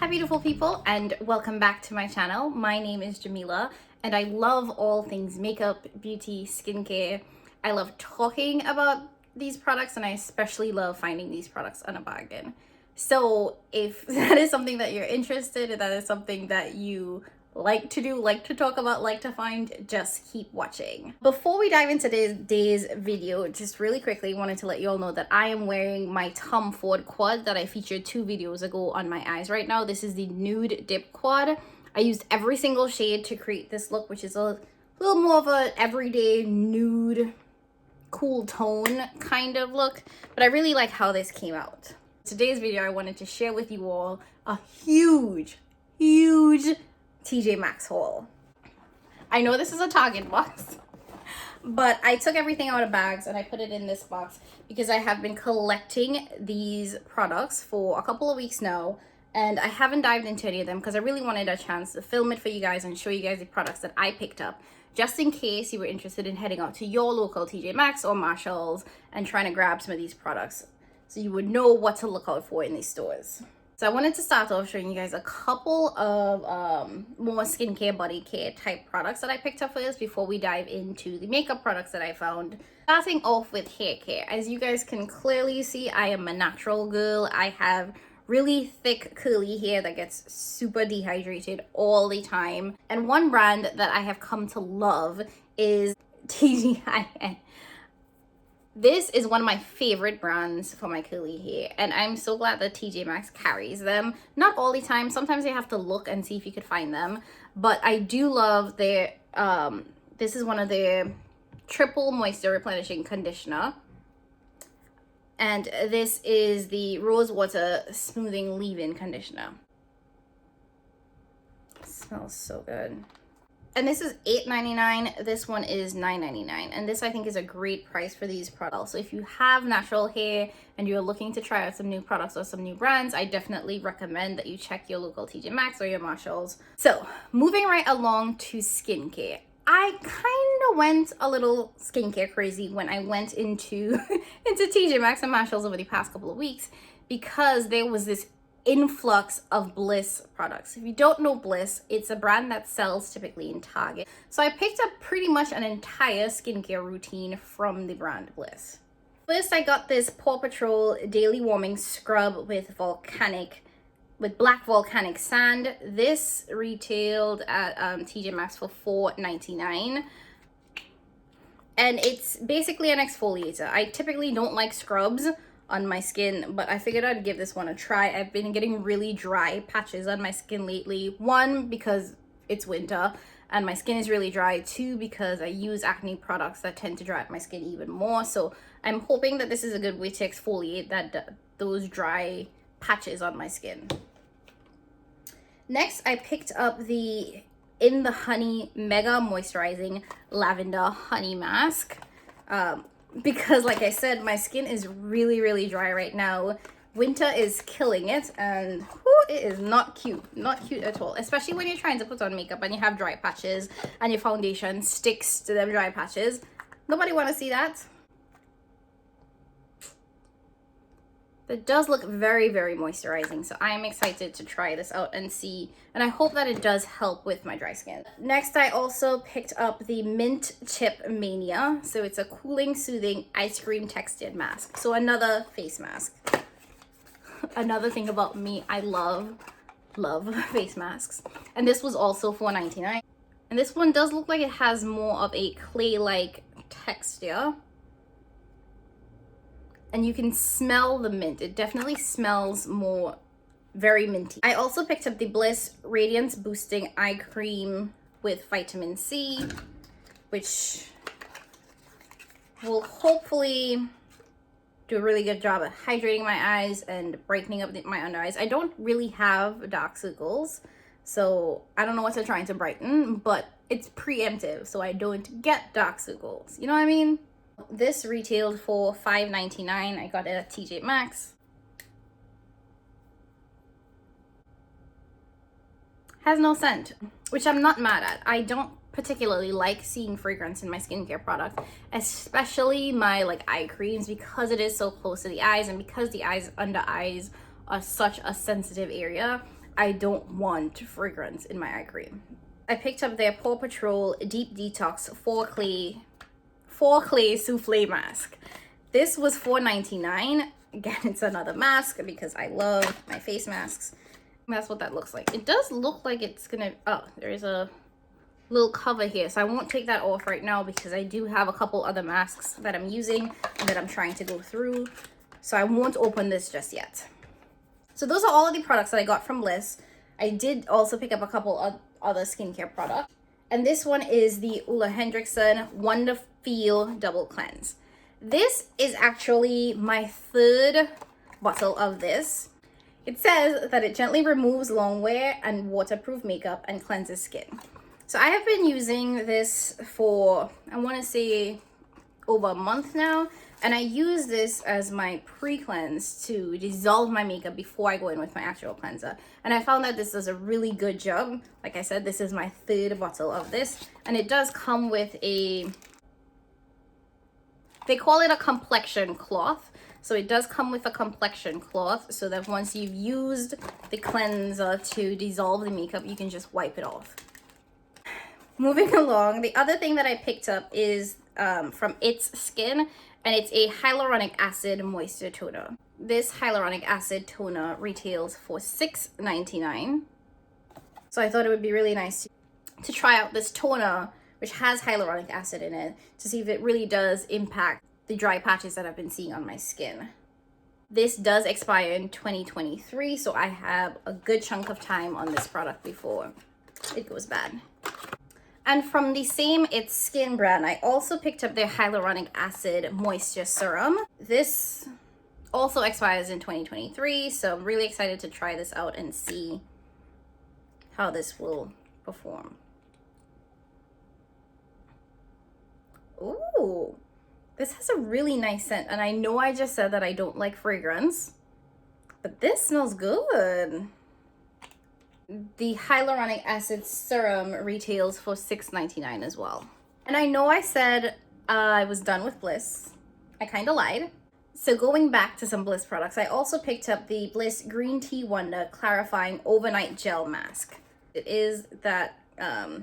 Hi beautiful people, and welcome back to my channel. My name is Jamila and I love all things makeup, beauty, skincare. I love talking about these products and I especially love finding these products on a bargain. So if that is something that you're interested in, that is something that you like to do, like to talk about, like to find, just keep watching. Before we dive into today's video, just really quickly wanted to let you all know that I am wearing my Tom Ford quad that I featured 2 videos ago on my eyes right now. This is the Nude Dip Quad. I used every single shade to create this look, which is a little more of a everyday nude, cool tone kind of look, but I really like how this came out. Today's video, I wanted to share with you all a huge TJ Maxx haul. I know this is a Target box, but I took everything out of bags and I put it in this box because I have been collecting these products for a couple of weeks now, and I haven't dived into any of them because I really wanted a chance to film it for you guys and show you guys the products that I picked up, just in case you were interested in heading out to your local TJ Maxx or Marshalls and trying to grab some of these products so you would know what to look out for in these stores. So I wanted to start off showing you guys a couple of more skincare, body care type products that I picked up first before we dive into the makeup products that I found. Starting off with hair care. As you guys can clearly see, I am a natural girl. I have really thick curly hair that gets super dehydrated all the time. And one brand that I have come to love is TGIN. This is one of my favorite brands for my curly hair, and I'm so glad that TJ Maxx carries them. Not all the time, sometimes you have to look and see if you could find them, but I do love their, this is one of their triple moisture replenishing conditioner, and this is the rose water smoothing leave-in conditioner. It smells so good. And this is $8.99. This one is $9.99. And this, I think, is a great price for these products. So if you have natural hair and you're looking to try out some new products or some new brands, I definitely recommend that you check your local TJ Maxx or your Marshalls. So moving right along to skincare. I kind of went a little skincare crazy when I went into TJ Maxx and Marshalls over the past couple of weeks, because there was this influx of Bliss products. If you don't know Bliss, it's a brand that sells typically in Target. So I picked up pretty much an entire skincare routine from the brand Bliss. First, I got this Paw Patrol Daily Warming Scrub with black volcanic sand. This retailed at TJ Maxx for $4.99. And it's basically an exfoliator. I typically don't like scrubs on my skin, but I figured I'd give this one a try. I've been getting really dry patches on my skin lately. 1, because it's winter and my skin is really dry. 2, because I use acne products that tend to dry up my skin even more. So I'm hoping that this is a good way to exfoliate those dry patches on my skin. Next, I picked up the In the Honey Mega Moisturizing Lavender Honey Mask. Because like I said, my skin is really dry right now. Winter is killing it, and whew, it is not cute at all, especially when you're trying to put on makeup and you have dry patches and your foundation sticks to them dry patches. Nobody want to see that. It does look very moisturizing, so I am excited to try this out and see, and I hope that it does help with my dry skin. Next, I also picked up the Mint Chip Mania. So it's a cooling, soothing ice cream textured mask. So another face mask. Another thing about me, I love face masks. And this was also $4.99. And this one does look like it has more of a clay-like texture. And you can smell the mint. It definitely smells more very minty. I also picked up the Bliss Radiance Boosting Eye Cream with vitamin C, which will hopefully do a really good job at hydrating my eyes and brightening up my under eyes. I don't really have dark circles, so I don't know what they're trying to brighten, but it's preemptive, so I don't get dark circles. You know what I mean? This retailed for $5.99. I got it at TJ Maxx. Has no scent, which I'm not mad at. I don't particularly like seeing fragrance in my skincare product, especially my eye creams, because it is so close to the eyes and because the under eyes are such a sensitive area. I don't want fragrance in my eye cream. I picked up their Paw Patrol Deep Detox 4-clay souffle mask. This was $4.99. Again, it's another mask because I love my face masks. That's what that looks like. It does look like it's gonna, oh, there's a little cover here, so I won't take that off right now because I do have a couple other masks that I'm using and that I'm trying to go through, so I won't open this just yet. So those are all of the products that I got from Bliss. I did also pick up a couple of other skincare products, and this one is the Hendrickson Wonder Feel Double Cleanse. This is actually my third bottle of this. It says that it gently removes long wear and waterproof makeup and cleanses skin. So I have been using this for, I want to say, over a month now. And I use this as my pre-cleanse to dissolve my makeup before I go in with my actual cleanser. And I found that this does a really good job. Like I said, this is my third bottle of this. And it does come with a, they call it a complexion cloth. So it does come with a complexion cloth so that once you've used the cleanser to dissolve the makeup, you can just wipe it off. Moving along, the other thing that I picked up is from It's Skin, and it's a hyaluronic acid moisture toner. This hyaluronic acid toner retails for $6.99. So I thought it would be really nice to try out this toner, which has hyaluronic acid in it, to see if it really does impact the dry patches that I've been seeing on my skin. This does expire in 2023, so I have a good chunk of time on this product before it goes bad. And from the same It's Skin brand, I also picked up their Hyaluronic Acid Moisture Serum. This also expires in 2023, so I'm really excited to try this out and see how this will perform. Ooh, this has a really nice scent, and I know I just said that I don't like fragrance, but this smells good. The Hyaluronic Acid Serum retails for $6.99 as well. And I know I said I was done with Bliss. I kind of lied. So going back to some Bliss products, I also picked up the Bliss Green Tea Wonder Clarifying Overnight Gel Mask. It is that, I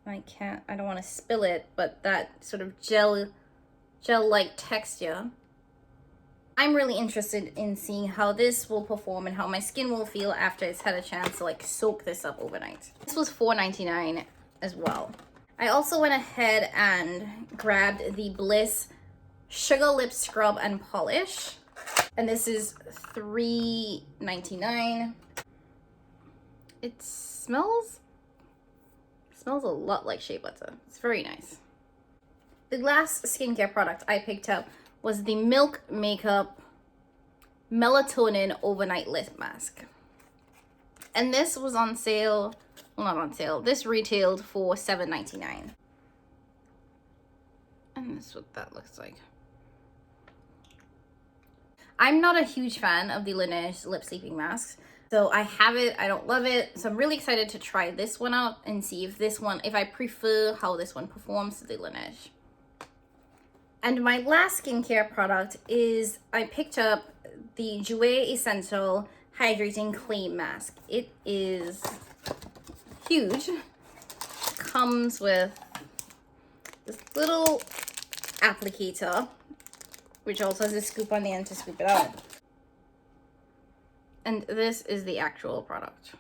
don't want to spill it, but that sort of gel-like texture. I'm really interested in seeing how this will perform and how my skin will feel after it's had a chance to like soak this up overnight. This was $4.99 as well. I also went ahead and grabbed the Bliss Sugar Lip Scrub and Polish. And this is $3.99. It smells a lot like shea butter. It's very nice. The last skincare product I picked up was the Milk Makeup Melatonin Overnight Lip Mask. And this was on sale, well, not on sale, this retailed for $7.99. And this is what that looks like. I'm not a huge fan of the Laneige lip sleeping masks, so I have it, I don't love it, so I'm really excited to try this one out and see if I prefer how this one performs to the Laneige. And my last skincare product is I picked up the Jouer Essential Hydrating Clay Mask. It is huge. It comes with this little applicator, which also has a scoop on the end to scoop it out. And this is the actual product.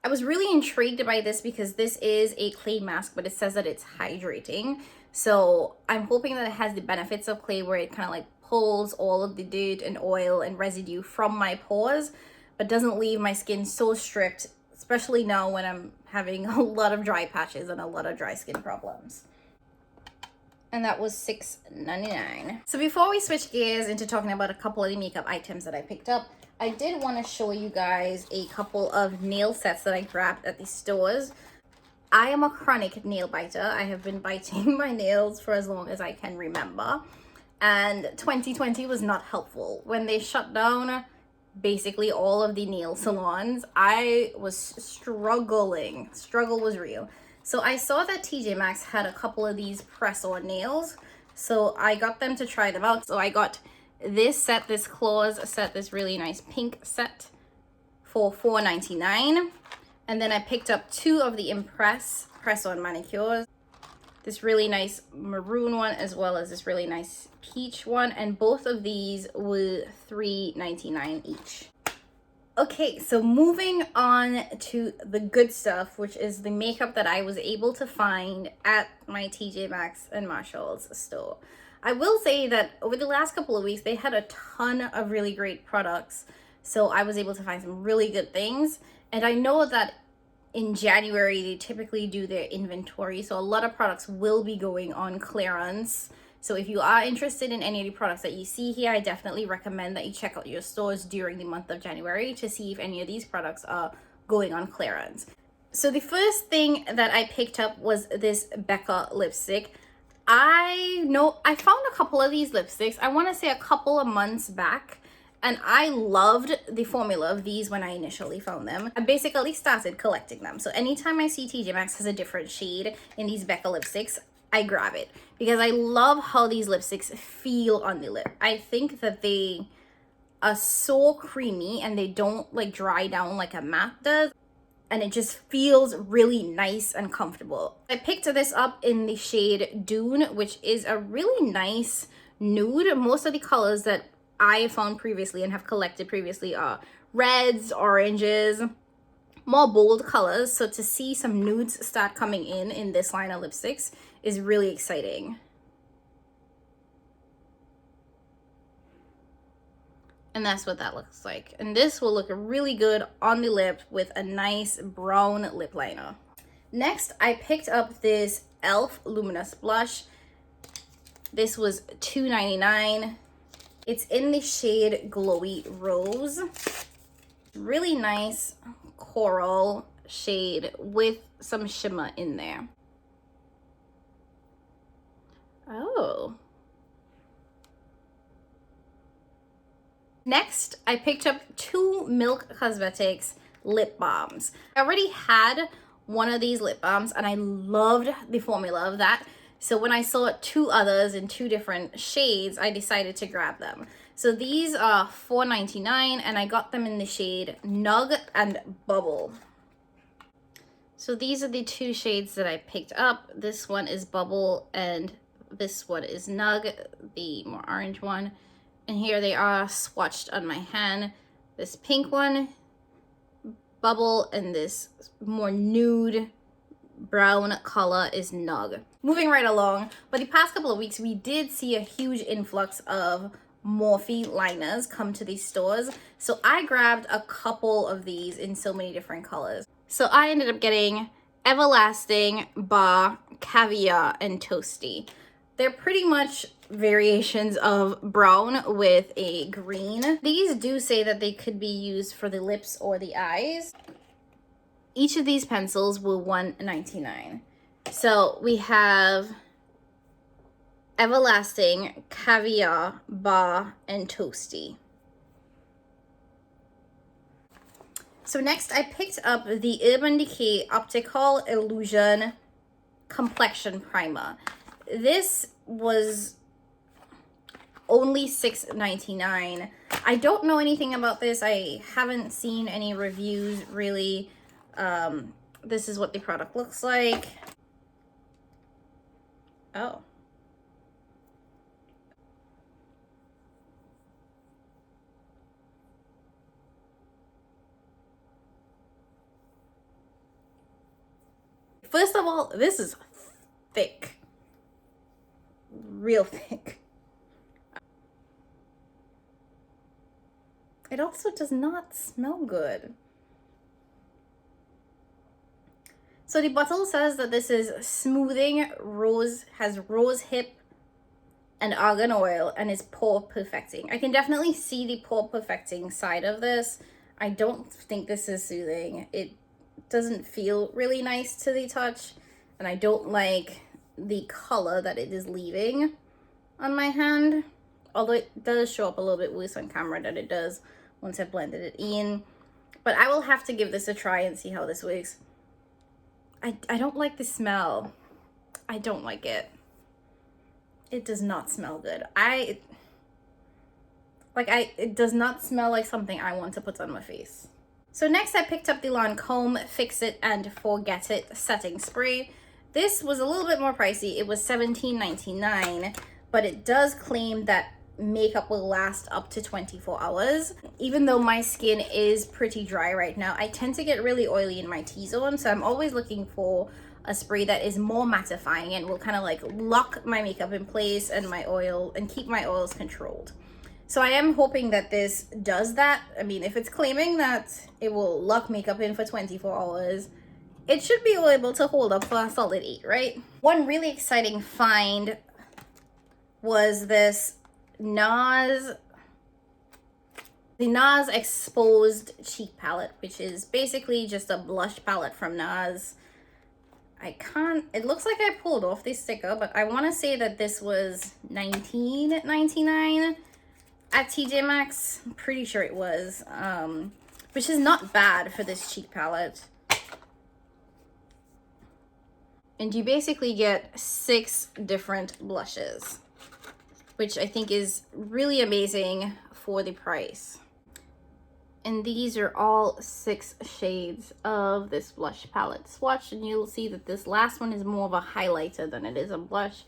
I was really intrigued by this because this is a clay mask, but it says that it's hydrating. So I'm hoping that it has the benefits of clay where it kind of like pulls all of the dirt and oil and residue from my pores, but doesn't leave my skin so stripped, especially now when I'm having a lot of dry patches and a lot of dry skin problems. And that was $6.99. So before we switch gears into talking about a couple of the makeup items that I picked up, I did want to show you guys a couple of nail sets that I grabbed at the stores. I am a chronic nail biter. I have been biting my nails for as long as I can remember. And 2020 was not helpful. When they shut down basically all of the nail salons, I was struggling. Struggle was real. So I saw that TJ Maxx had a couple of these press-on nails. So I got them to try them out. So I got this set, this claws set, this really nice pink set for $4.99. And then I picked up 2 of the Impress press-on manicures. This really nice maroon one as well as this really nice peach one. And both of these were $3.99 each. Okay, so moving on to the good stuff, which is the makeup that I was able to find at my TJ Maxx and Marshall's store. I will say that over the last couple of weeks, they had a ton of really great products. So I was able to find some really good things. And I know that in January, they typically do their inventory. So a lot of products will be going on clearance. So if you are interested in any of the products that you see here, I definitely recommend that you check out your stores during the month of January to see if any of these products are going on clearance. So the first thing that I picked up was this Becca lipstick. I found a couple of these lipsticks, I want to say a couple of months back, and I loved the formula of these when I initially found them. I basically started collecting them. So anytime I see TJ Maxx has a different shade in these Becca lipsticks, I grab it because I love how these lipsticks feel on the lip. I think that they are so creamy and they don't like dry down like a matte does. And it just feels really nice and comfortable. I picked this up in the shade Dune, which is a really nice nude. Most of the colors that I found previously and have collected previously are reds, oranges, more bold colors. So to see some nudes start coming in this line of lipsticks is really exciting. And that's what that looks like. And this will look really good on the lip with a nice brown lip liner. Next, I picked up this e.l.f. Luminous Blush. This was $2.99. It's in the shade Glowy Rose. Really nice coral shade with some shimmer in there. Oh. Next, I picked up 2 Milk Cosmetics lip balms. I already had one of these lip balms and I loved the formula of that. So when I saw 2 others in 2 different shades, I decided to grab them. So these are $4.99 and I got them in the shade Nug and Bubble. So these are the 2 shades that I picked up. This one is Bubble and this one is Nug, the more orange one. And here they are swatched on my hand. This pink one, Bubble, and this more nude brown color is Nug. Moving right along, but the past couple of weeks, we did see a huge influx of Morphe Liners come to these stores. So I grabbed a couple of these in so many different colors. So I ended up getting Everlasting, Bar, Caviar, and Toasty. They're pretty much variations of brown with a green. These do say that they could be used for the lips or the eyes. Each of these pencils were $1.99. So we have Everlasting, Caviar, Bar, and Toasty. So next I picked up the Urban Decay Optical Illusion Complexion Primer. This was only $6.99. I don't know anything about this. I haven't seen any reviews really. This is what the product looks like. Oh. First of all, this is thick. Real thick. It also does not smell good. So the bottle says that this is smoothing rose, has rose hip and argan oil, and is pore perfecting. I can definitely see the pore perfecting side of this. I don't think this is soothing. It doesn't feel really nice to the touch, and I don't like the color that it is leaving on my hand, although it does show up a little bit worse on camera than it does once I've blended it in. But I will have to give this a try and see how this works. I don't like the smell. I don't like it. It does not smell good. It does not smell like something I want to put on my face. So next I picked up the Lancôme Fix It and Forget It setting spray. This was a little bit more pricey. It was $17.99, but it does claim that makeup will last up to 24 hours. Even though my skin is pretty dry right now, I tend to get really oily in my T-zone, so I'm always looking for a spray that is more mattifying and will kind of like lock my makeup in place and my oil and keep my oils controlled. So I am hoping that this does that. I mean, if it's claiming that it will lock makeup in for 24 hours, it should be able to hold up for a solid 8, right? One really exciting find was this the NARS Exposed Cheek Palette, which is basically just a blush palette from NARS. It looks like I pulled off the sticker, but I want to say that this was $19.99 at TJ Maxx. I'm pretty sure it was, which is not bad for this cheek palette. And you basically get 6 different blushes, which I think is really amazing for the price. And these are all 6 shades of this blush palette swatch, and you'll see that this last one is more of a highlighter than it is a blush.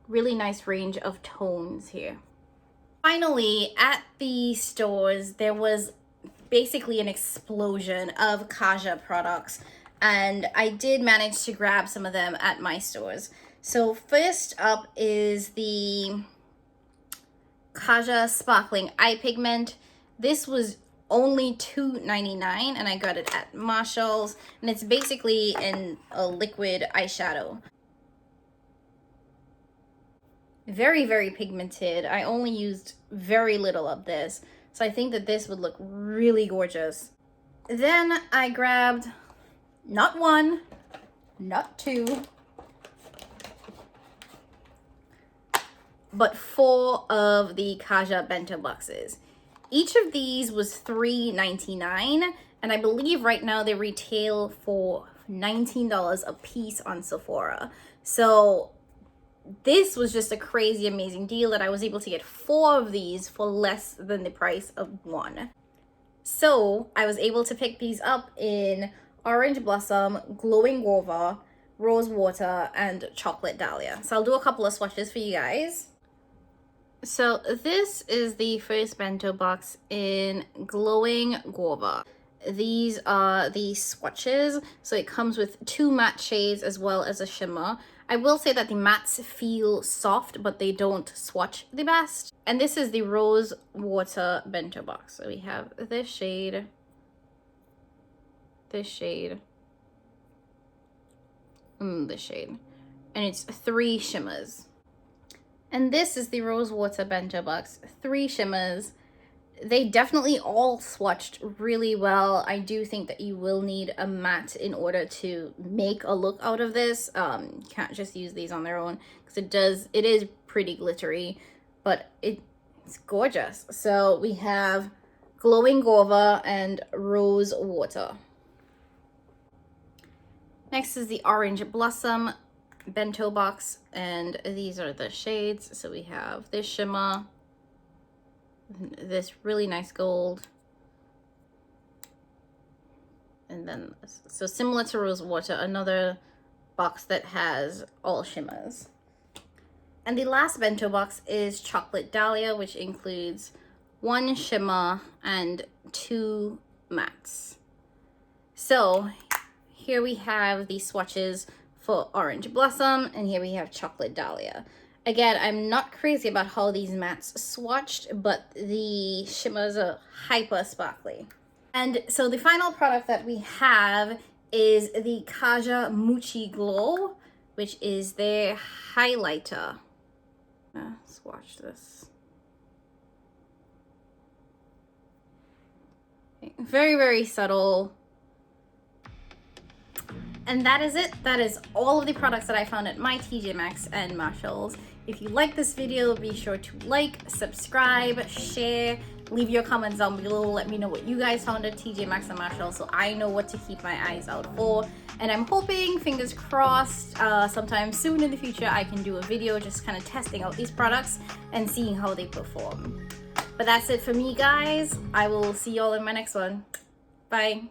Really nice range of tones here. Finally, at the stores, there was basically an explosion of Kaja products, and I did manage to grab some of them at my stores. So first up is the Kaja Sparkling Eye Pigment. This was only $2.99 and I got it at Marshall's, and it's basically a liquid eyeshadow. Very, very pigmented. I only used very little of this, so I think that this would look really gorgeous. Then I grabbed not 1, not 2, but 4 of the Kaja Bento boxes. Each of these was $3.99, and I believe right now they retail for $19 a piece on Sephora. So this was just a crazy amazing deal that I was able to get 4 of these for less than the price of 1. So I was able to pick these up in Orange Blossom, Glowing Guava, Rose Water, and Chocolate Dahlia. So I'll do a couple of swatches for you guys. So this is the first Bento box in Glowing Guava. These are the swatches. So it comes with 2 matte shades as well as a shimmer. I will say that the mattes feel soft, but they don't swatch the best. And this is the Rose Water Bento box. So we have this shade, this shade, this shade. And it's 3 shimmers. And this is the Rose Water Bento box. 3 shimmers. They definitely all swatched really well. I do think that you will need a matte in order to make a look out of this. You can't just use these on their own because it is pretty glittery, but it's gorgeous. So we have Glowing Guava and Rose Water. Next is the Orange Blossom Bento box, and these are the shades. So we have this shimmer, this really nice gold, and then this. So similar to Rose Water, another box that has all shimmers. And the last Bento box is Chocolate Dahlia, which includes 1 shimmer and 2 mattes. So here we have the swatches for Orange Blossom, and here we have Chocolate Dahlia. Again, I'm not crazy about how these mattes swatched, but the shimmers are hyper sparkly. And so the final product that we have is the Kaja Mochi Glow, which is their highlighter. Swatch this. Very, very subtle. And that is it. That is all of the products that I found at my TJ Maxx and Marshalls. If you like this video, be sure to like, subscribe, share, leave your comments down below. Let me know what you guys found at TJ Maxx and Marshalls so I know what to keep my eyes out for. And I'm hoping, fingers crossed, sometime soon in the future I can do a video just kind of testing out these products and seeing how they perform. But that's it for me, guys. I will see y'all in my next one. Bye.